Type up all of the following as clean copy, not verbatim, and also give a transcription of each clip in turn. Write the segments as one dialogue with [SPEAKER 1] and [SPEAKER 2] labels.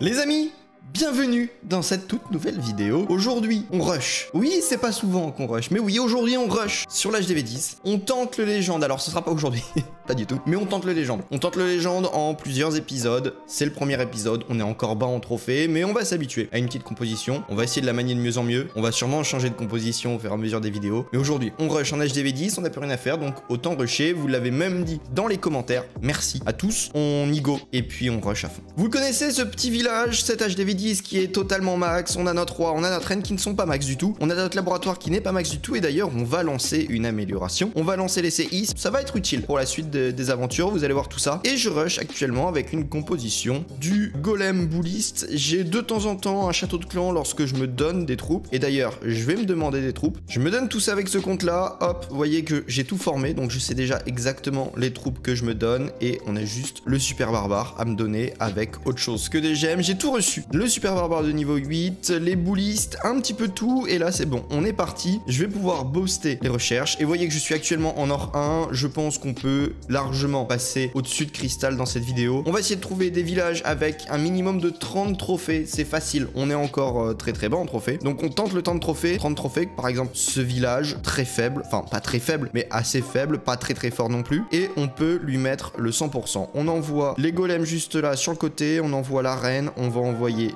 [SPEAKER 1] Les amis, bienvenue dans cette toute nouvelle vidéo. Aujourd'hui, on rush. Oui, c'est pas souvent qu'on rush, mais oui, aujourd'hui, on rush sur l'HDV10. On tente le légende. Alors, ce sera pas aujourd'hui, pas du tout, mais on tente le légende. On tente le légende en plusieurs épisodes. C'est le premier épisode, on est encore bas en trophée, mais on va s'habituer à une petite composition. On va essayer de la manier de mieux en mieux. On va sûrement changer de composition au fur et à mesure des vidéos. Mais aujourd'hui, on rush en HDV10, on n'a plus rien à faire, donc autant rusher. Vous l'avez même dit dans les commentaires. Merci à tous. On y go, et puis on rush à fond. Vous connaissez ce petit village, cet HDV10 qui est totalement max. On a notre roi, on a notre reine qui ne sont pas max du tout. On a notre laboratoire qui n'est pas max du tout. Et d'ailleurs, on va lancer une amélioration. On va lancer les CI. Ça va être utile pour la suite des aventures. Vous allez voir tout ça. Et je rush actuellement avec une composition du golem bouliste. J'ai de temps en temps un château de clan lorsque je me donne des troupes. Et d'ailleurs, je vais me demander des troupes. Je me donne tout ça avec ce compte-là. Hop, vous voyez que j'ai tout formé. Donc je sais déjà exactement les troupes que je me donne. Et on a juste le super barbare à me donner avec autre chose que des gemmes. J'ai tout reçu. Le super barbare de niveau 8, les boulistes, un petit peu tout. Et là, c'est bon. On est parti. Je vais pouvoir booster les recherches. Et vous voyez que je suis actuellement en or 1. Je pense qu'on peut largement passer au-dessus de cristal dans cette vidéo. On va essayer de trouver des villages avec un minimum de 30 trophées. C'est facile. On est encore très bas en trophées. Donc on tente le temps de trophées. 30 trophées. Par exemple, ce village très faible. Enfin, pas très faible, mais assez faible. Pas très fort non plus. Et on peut lui mettre le 100%. On envoie les golems juste là sur le côté. On envoie la reine. On va envoyer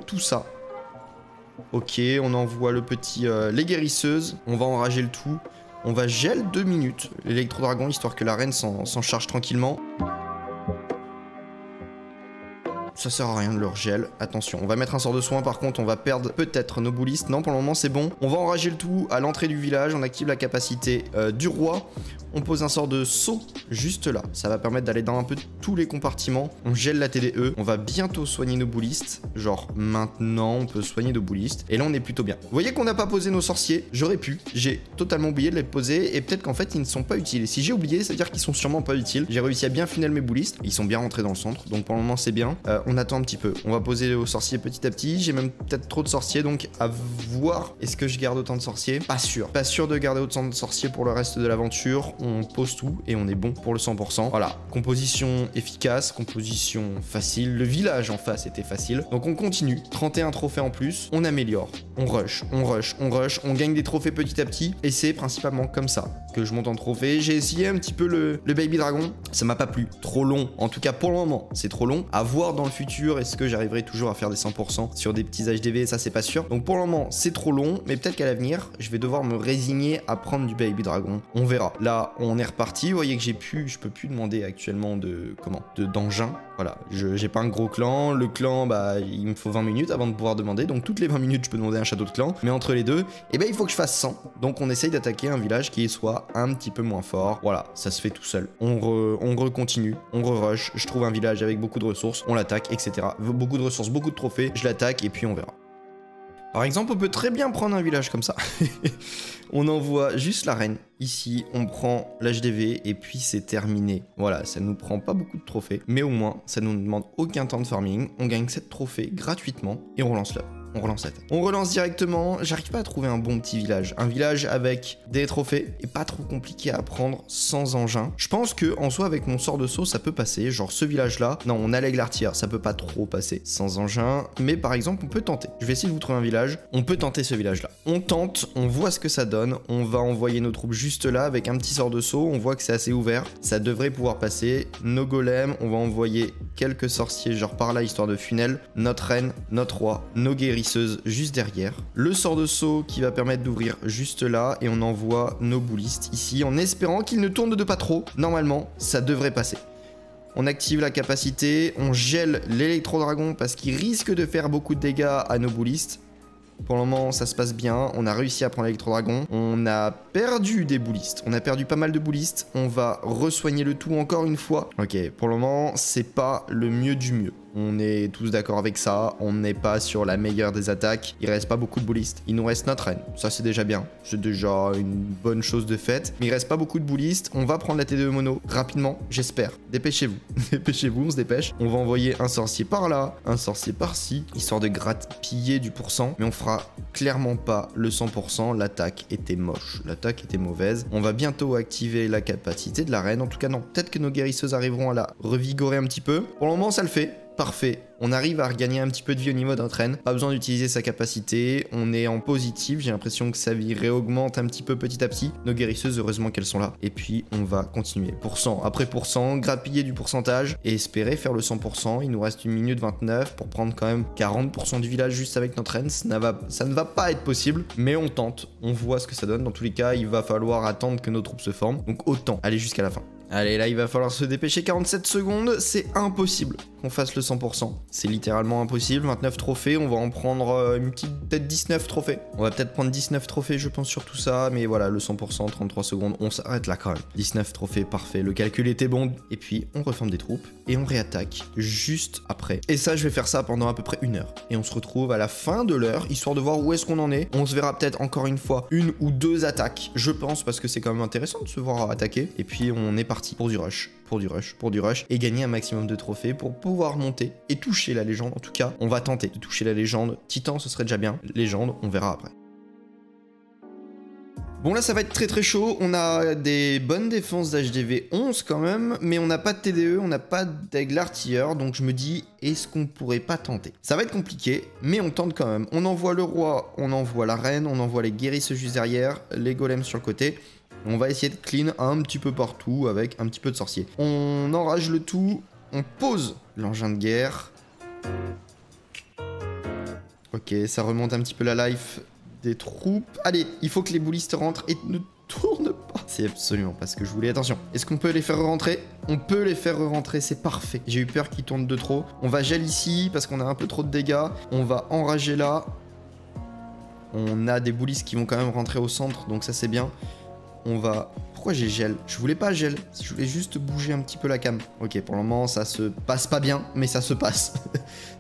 [SPEAKER 1] tout ça. Ok, on envoie le petit... les guérisseuses. On va enrager le tout. On va gel 2 minutes l'électro-dragon, histoire que la reine s'en charge tranquillement. Ça sert à rien de leur gel. Attention, on va mettre un sort de soin. Par contre, on va perdre peut-être nos boulistes. Non, pour le moment, c'est bon. On va enrager le tout à l'entrée du village. On active la capacité du roi. On pose un sort de saut juste là. Ça va permettre d'aller dans un peu tous les compartiments. On gèle la TDE. On va bientôt soigner nos boulistes. Genre, maintenant, on peut soigner nos boulistes. Et là, on est plutôt bien. Vous voyez qu'on n'a pas posé nos sorciers. J'aurais pu. J'ai totalement oublié de les poser. Et peut-être qu'en fait, ils ne sont pas utiles. Et si j'ai oublié, ça veut dire qu'ils sont sûrement pas utiles. J'ai réussi à bien funnel mes boulistes. Ils sont bien rentrés dans le centre. Donc, pour le moment, c'est bien. On attend un petit peu. On va poser aux sorciers petit à petit. J'ai même peut-être trop de sorciers, donc à voir. Est-ce que je garde autant de sorciers? Pas sûr. Pas sûr de garder autant de sorciers pour le reste de l'aventure. On pose tout et on est bon pour le 100%. Voilà. Composition efficace, composition facile. Le village en face était facile. Donc on continue. 31 trophées en plus. On améliore. On rush. On rush. On rush. On gagne des trophées petit à petit. Et c'est principalement comme ça que je monte en trophée. J'ai essayé un petit peu le Baby Dragon. Ça m'a pas plu. Trop long. En tout cas, pour le moment, c'est trop long. À voir dans le futur. Est-ce que j'arriverai toujours à faire des 100% sur des petits HDV? Ça, c'est pas sûr. Donc pour le moment, c'est trop long. Mais peut-être qu'à l'avenir, je vais devoir me résigner à prendre du Baby Dragon. On verra. Là, on est reparti. Vous voyez que je peux plus demander actuellement d'engin. Voilà. J'ai pas un gros clan. Le clan, bah, il me faut 20 minutes avant de pouvoir demander. Donc toutes les 20 minutes, je peux demander un château de clan. Mais entre les deux, eh ben, il faut que je fasse 100. Donc on essaye d'attaquer un village qui soit un petit peu moins fort. Voilà. Ça se fait tout seul. On recontinue. On re-rush. Je trouve un village avec beaucoup de ressources. On l'attaque, etc. Beaucoup de ressources, beaucoup de trophées, je l'attaque et puis on verra. Par exemple, on peut très bien prendre un village comme ça. On envoie juste la reine. Ici, on prend l'HDV et puis c'est terminé. Voilà, ça nous prend pas beaucoup de trophées, mais au moins, ça nous demande aucun temps de farming. On gagne 7 trophées gratuitement et on relance là. On relance la tête. On relance directement. J'arrive pas à trouver un bon petit village. Un village avec des trophées et pas trop compliqué à prendre sans engin. Je pense que en soi, avec mon sort de saut, ça peut passer. Genre ce village-là. Non, on a l'aigle artilleur. Ça peut pas trop passer sans engin. Mais par exemple, on peut tenter. Je vais essayer de vous trouver un village. On peut tenter ce village-là. On tente. On voit ce que ça donne. On va envoyer nos troupes juste là avec un petit sort de saut. On voit que c'est assez ouvert. Ça devrait pouvoir passer. Nos golems. On va envoyer quelques sorciers genre par là, histoire de funnel. Notre reine, notre roi, nos guerriers juste derrière. Le sort de saut qui va permettre d'ouvrir juste là et on envoie nos boulistes ici en espérant qu'ils ne tournent de pas trop. Normalement, ça devrait passer. On active la capacité, on gèle l'électro-dragon parce qu'il risque de faire beaucoup de dégâts à nos boulistes. Pour le moment, ça se passe bien. On a réussi à prendre l'électro-dragon. On a perdu des boulistes. On a perdu pas mal de boulistes. On va re-soigner le tout encore une fois. Ok, pour le moment, c'est pas le mieux du mieux. On est tous d'accord avec ça. On n'est pas sur la meilleure des attaques. Il reste pas beaucoup de boulistes. Il nous reste notre reine. Ça, c'est déjà bien. C'est déjà une bonne chose de faite. Mais il reste pas beaucoup de boulistes. On va prendre la TDE mono rapidement, j'espère. Dépêchez-vous. Dépêchez-vous, on se dépêche. On va envoyer un sorcier par là, un sorcier par-ci, histoire de grappiller du pourcent. Mais on fera clairement pas le 100%. L'attaque était moche. L'attaque était mauvaise. On va bientôt activer la capacité de la reine. En tout cas, non. Peut-être que nos guérisseuses arriveront à la revigorer un petit peu. Pour le moment, ça le fait. Parfait. On arrive à regagner un petit peu de vie au niveau de notre reine. Pas besoin d'utiliser sa capacité. On est en positif. J'ai l'impression que sa vie réaugmente un petit peu petit à petit. Nos guérisseuses, heureusement qu'elles sont là. Et puis, on va continuer. Pourcent après pourcent, grappiller du pourcentage et espérer faire le 100%. Il nous reste 1 minute 29 pour prendre quand même 40% du village juste avec notre reine. Ça ne va pas être possible, mais on tente. On voit ce que ça donne. Dans tous les cas, il va falloir attendre que nos troupes se forment. Donc autant aller jusqu'à la fin. Allez, là, il va falloir se dépêcher. 47 secondes, c'est impossible qu'on fasse le 100%. C'est littéralement impossible. 29 trophées, on va en prendre une petite, peut-être 19 trophées. On va peut-être prendre 19 trophées, je pense, sur tout ça. Mais voilà, le 100%, 33 secondes, on s'arrête là quand même. 19 trophées, parfait. Le calcul était bon. Et puis, on reforme des troupes et on réattaque juste après. Et ça, je vais faire ça pendant à peu près 1 heure. Et on se retrouve à la fin de l'heure, histoire de voir où est-ce qu'on en est. On se verra peut-être encore une fois 1 ou 2 attaques, je pense, parce que c'est quand même intéressant de se voir attaquer. Et puis, on est parti pour du rush, pour du rush, et gagner un maximum de trophées pour pouvoir monter et toucher la légende. En tout cas, on va tenter de toucher la légende. Titan, ce serait déjà bien. Légende, on verra après. Bon, là, ça va être très très chaud. On a des bonnes défenses d'HDV 11 quand même, mais on n'a pas de TDE, on n'a pas d'aigle artilleur, donc je me dis, est-ce qu'on pourrait pas tenter? Ça va être compliqué, mais on tente quand même. On envoie le roi, on envoie la reine, on envoie les guérisseuses juste derrière, les golems sur le côté. On va essayer de clean un petit peu partout avec un petit peu de sorcier. On enrage le tout, on pose l'engin de guerre. Ok, ça remonte un petit peu la life des troupes. Allez, il faut que les boulistes rentrent et ne tournent pas. C'est absolument pas ce que je voulais. Attention, est-ce qu'on peut les faire rentrer? On peut les faire rentrer, c'est parfait. J'ai eu peur qu'ils tournent de trop. On va gel ici parce qu'on a un peu trop de dégâts. On va enrager là. On a des boulistes qui vont quand même rentrer au centre, donc ça c'est bien. On va... Pourquoi j'ai gel? Je voulais pas gel, je voulais juste bouger un petit peu la cam. Ok, pour le moment, ça se passe pas bien, mais ça se passe.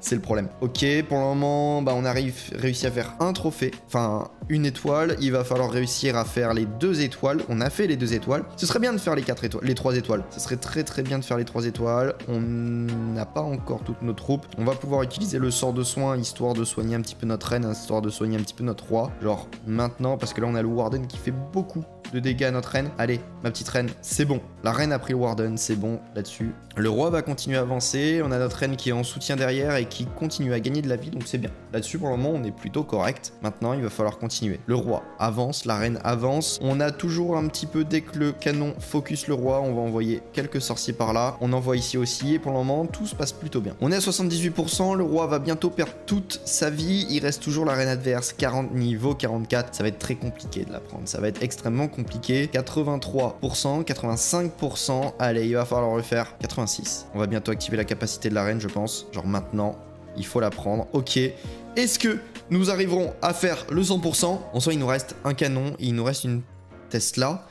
[SPEAKER 1] C'est le problème. Ok, pour le moment, bah, on a réussi à faire un trophée, enfin, 1 étoile. Il va falloir réussir à faire les 2 étoiles. On a fait les 2 étoiles. Ce serait bien de faire les 4 étoiles, les 3 étoiles. Ce serait très très bien de faire les 3 étoiles. On n'a pas encore toutes nos troupes. On va pouvoir utiliser le sort de soin, histoire de soigner un petit peu notre reine, histoire de soigner un petit peu notre roi. Genre, maintenant, parce que là, on a le Warden qui fait beaucoup de dégâts à notre reine. Allez, ma petite reine, c'est bon. La reine a pris le Warden, c'est bon là-dessus. Le roi va continuer à avancer. On a notre reine qui est en soutien derrière et qui continue à gagner de la vie, donc c'est bien. Là-dessus, pour le moment, on est plutôt correct. Maintenant, il va falloir continuer. Le roi avance, la reine avance. On a toujours un petit peu, dès que le canon focus le roi, on va envoyer quelques sorciers par là. On envoie ici aussi et pour le moment, tout se passe plutôt bien. On est à 78%. Le roi va bientôt perdre toute sa vie. Il reste toujours la reine adverse, 40 niveau 44. Ça va être très compliqué de la prendre. Ça va être extrêmement compliqué. 83%, 85%. Allez, il va falloir le faire. 86. On va bientôt activer la capacité de la reine, je pense. Genre maintenant, il faut la prendre. Ok. Est-ce que nous arriverons à faire le 100%? En soi, il nous reste un canon, il nous reste une Tesla,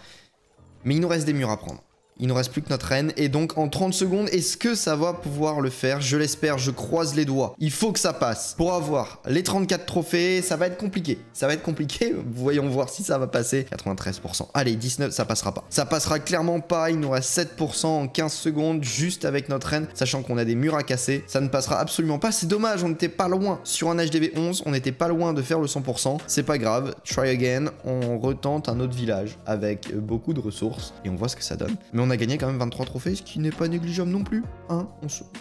[SPEAKER 1] mais il nous reste des murs à prendre. Il nous reste plus que notre reine, et donc en 30 secondes, est-ce que ça va pouvoir le faire? Je l'espère, je croise les doigts. Il faut que ça passe. Pour avoir les 34 trophées, ça va être compliqué. Ça va être compliqué, voyons voir si ça va passer. 93%. Allez, 19, ça passera pas. Ça passera clairement pas, il nous reste 7% en 15 secondes, juste avec notre reine, sachant qu'on a des murs à casser. Ça ne passera absolument pas, c'est dommage, on n'était pas loin. Sur un HDV 11, on n'était pas loin de faire le 100%. C'est pas grave, try again, on retente un autre village avec beaucoup de ressources, et on voit ce que ça donne. Mais on a gagné quand même 23 trophées, ce qui n'est pas négligeable non plus. Hein,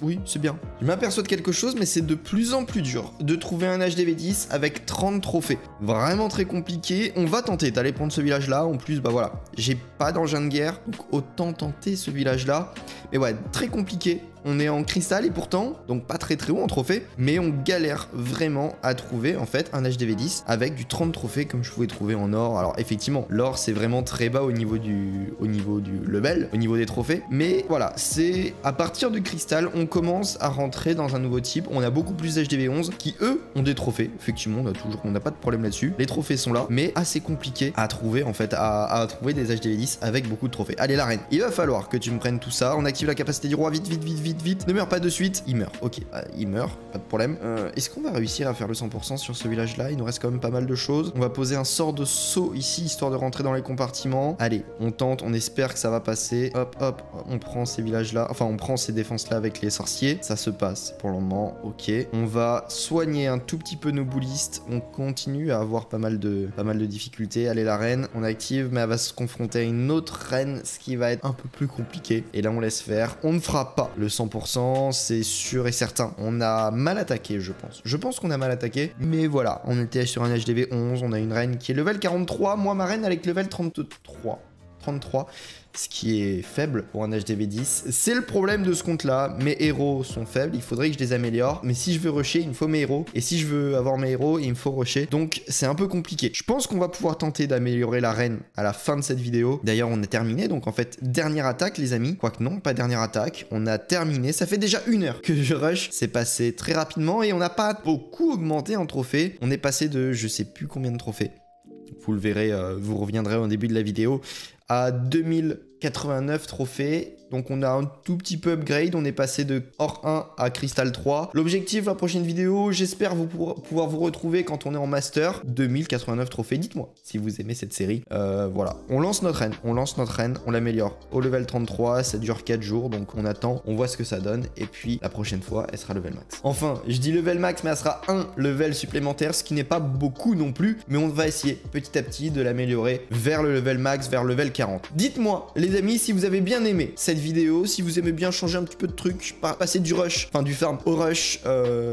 [SPEAKER 1] oui, c'est bien. Je m'aperçois de quelque chose, mais c'est de plus en plus dur de trouver un HDV 10 avec 30 trophées. Vraiment très compliqué. On va tenter d'aller prendre ce village-là. En plus, bah voilà, j'ai pas d'engin de guerre, donc autant tenter ce village-là. Mais ouais, très compliqué. On est en cristal et pourtant, donc pas très très haut en trophée, mais on galère vraiment à trouver en fait un HDV 10 avec du 30 trophées comme je pouvais trouver en or. Alors effectivement, l'or c'est vraiment très bas au niveau du level, au niveau des trophées, mais voilà, c'est à partir du cristal, on commence à rentrer dans un nouveau type. On a beaucoup plus d'HDV 11 qui eux ont des trophées. Effectivement, on n'a pas de problème là-dessus. Les trophées sont là, mais assez compliqué à trouver en fait, à trouver des HDV 10 avec beaucoup de trophées. Allez la reine, il va falloir que tu me prennes tout ça. On active la capacité du roi, vite, vite, vite, vite. Vite, ne meurs pas de suite, il meurt, ok, il meurt, pas de problème. Est-ce qu'on va réussir à faire le 100% sur ce village-là? Il nous reste quand même pas mal de choses. On va poser un sort de saut ici, histoire de rentrer dans les compartiments. Allez, on tente, on espère que ça va passer. Hop, hop, on prend ces villages-là, enfin on prend ces défenses-là avec les sorciers. Ça se passe pour le moment, ok. On va soigner un tout petit peu nos boulistes. On continue à avoir pas mal de difficultés. Allez la reine, on active, mais elle va se confronter à une autre reine, ce qui va être un peu plus compliqué. Et là on laisse faire. On ne fera pas le 100% 100%, c'est sûr et certain. On a mal attaqué, je pense. Je pense qu'on a mal attaqué, mais voilà, on était sur un HDV 11, on a une reine qui est level 43, moi ma reine avec level 33, ce qui est faible pour un HDV 10. C'est le problème de ce compte-là, mes héros sont faibles, il faudrait que je les améliore, mais si je veux rusher, il me faut mes héros, et si je veux avoir mes héros, il me faut rusher, donc c'est un peu compliqué. Je pense qu'on va pouvoir tenter d'améliorer la reine à la fin de cette vidéo. D'ailleurs, on a terminé, donc en fait, dernière attaque, les amis, quoique non, pas dernière attaque, on a terminé, ça fait déjà 1 heure que je rush, c'est passé très rapidement, et on n'a pas beaucoup augmenté en trophées, on est passé de je sais plus combien de trophées. Vous le verrez, vous reviendrez au début de la vidéo, à 2089 trophées. Donc on a un tout petit peu upgrade, on est passé de Or 1 à Cristal 3. L'objectif, la prochaine vidéo, j'espère pouvoir vous retrouver quand on est en Master. 2089 trophées, dites-moi si vous aimez cette série. Voilà, on lance notre reine, on l'améliore au level 33, ça dure 4 jours, donc on attend, on voit ce que ça donne, et puis la prochaine fois, elle sera level max. Enfin, je dis level max, mais elle sera un level supplémentaire, ce qui n'est pas beaucoup non plus, mais on va essayer petit à petit de l'améliorer vers le level max, vers le level 40. Dites-moi, les amis, si vous avez bien aimé cette vidéo, si vous aimez bien changer un petit peu de trucs, passer du rush, enfin du farm au rush,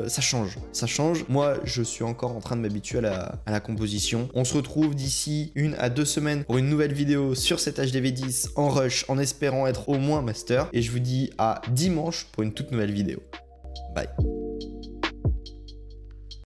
[SPEAKER 1] ça change. Moi, je suis encore en train de m'habituer à la composition. On se retrouve d'ici 1 à 2 semaines pour une nouvelle vidéo sur cet HDV 10 en rush, en espérant être au moins master. Et je vous dis à dimanche pour une toute nouvelle vidéo. Bye.